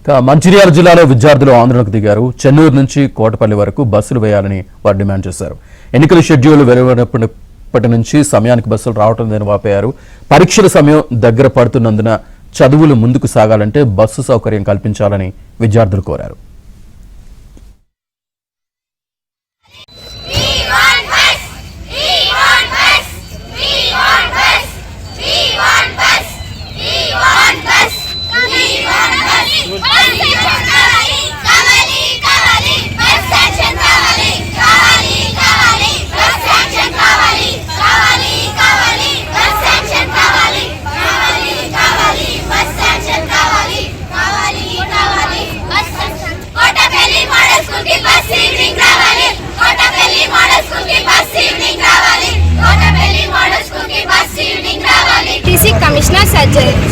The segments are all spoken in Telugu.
మంచిర్యాల జిల్లాలో విద్యార్థులు ఆందోళనకు దిగారు. చెన్నూరు నుంచి కోటపల్లి వరకు బస్సులు వేయాలని వారు డిమాండ్ చేశారు. ఎన్నికల షెడ్యూల్ వెలువడినప్పటి నుంచి సమయానికి బస్సులు రావడం లేదని వాపోయారు. పరీక్షల సమయం దగ్గర పడుతున్నందున చదువులు ముందుకు సాగాలంటే బస్సు సౌకర్యం కల్పించాలని విద్యార్థులు కోరారు. కమిషనర్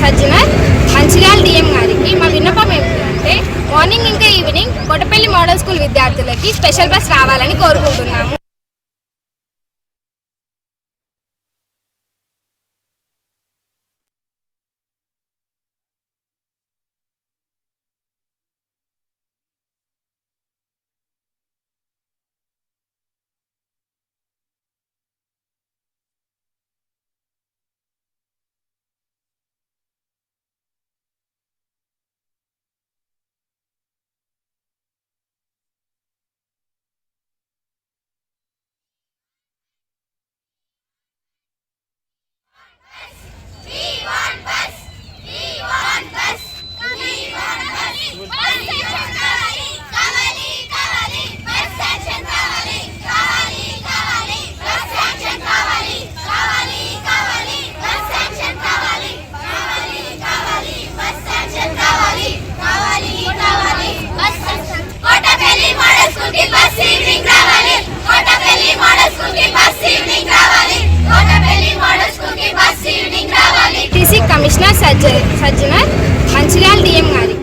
సజ్జనర్ మంచిర్యాల డిఎం గారికి మా విన్నపం ఏమిటంటే మార్నింగ్ ఇంకా ఈవినింగ్ కోటపల్లి మోడల్ స్కూల్ విద్యార్థులకి స్పెషల్ బస్ రావాలని కోరుకుంటున్నాము. కమిషనర్ సజ్జనర్ మంచిర్యాల డిఎం గారికి